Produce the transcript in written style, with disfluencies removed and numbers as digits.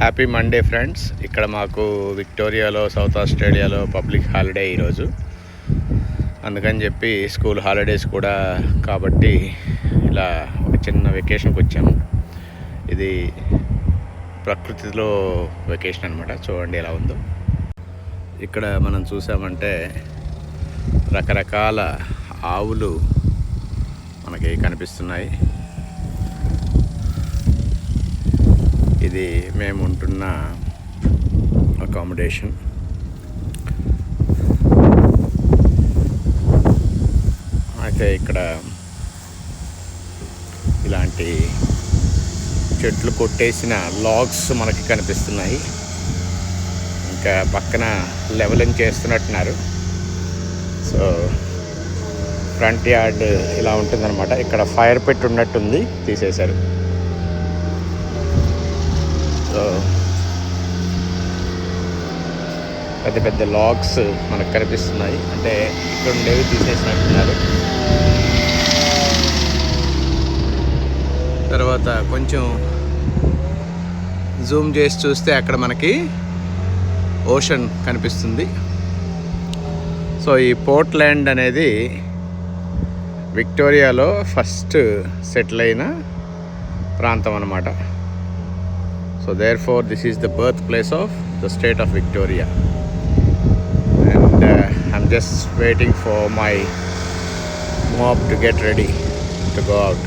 Happy Monday friends. ఇక్కడ మాకు విక్టోరియాలో south ఆస్ట్రేలియాలో పబ్లిక్ హాలిడే ఈరోజు. అందుకని చెప్పి స్కూల్ హాలిడేస్ కూడా కాబట్టి ఇలా ఒక చిన్న వెకేషన్కి వచ్చాము. ఇది ప్రకృతిలో వెకేషన్ అనమాట. చూడండి ఎలా ఉందో. ఇక్కడ మనం చూసామంటే రకరకాల ఆవులు మనకి కనిపిస్తున్నాయి. ఇది మేము ఉంటున్న అకామిడేషన్. అయితే ఇక్కడ ఇలాంటి చెట్లు కొట్టేసిన లాగ్స్ మనకి కనిపిస్తున్నాయి. ఇంకా పక్కన లెవెలింగ్ చేస్తున్నట్టున్నారు. సో ఫ్రంట్ యార్డ్ ఇలా ఉంటుందన్నమాట. ఇక్కడ ఫైర్ పెట్టి ఉన్నట్టుంది, తీసేశారు. సో పెద్ద పెద్ద లాగ్స్ మనకు కనిపిస్తున్నాయి. అంటే ఇక్కడ ఉండేవి తీసేసినట్టున్నారు. తర్వాత కొంచెం జూమ్ చేసి చూస్తే అక్కడ మనకి ఓషన్ కనిపిస్తుంది. సో ఈ పోర్ట్లాండ్ అనేది విక్టోరియాలో ఫస్ట్ సెటిల్ అయిన ప్రాంతం అన్నమాట. So therefore this is the birthplace of the state of Victoria, and I'm just waiting for my mob to get ready to go out.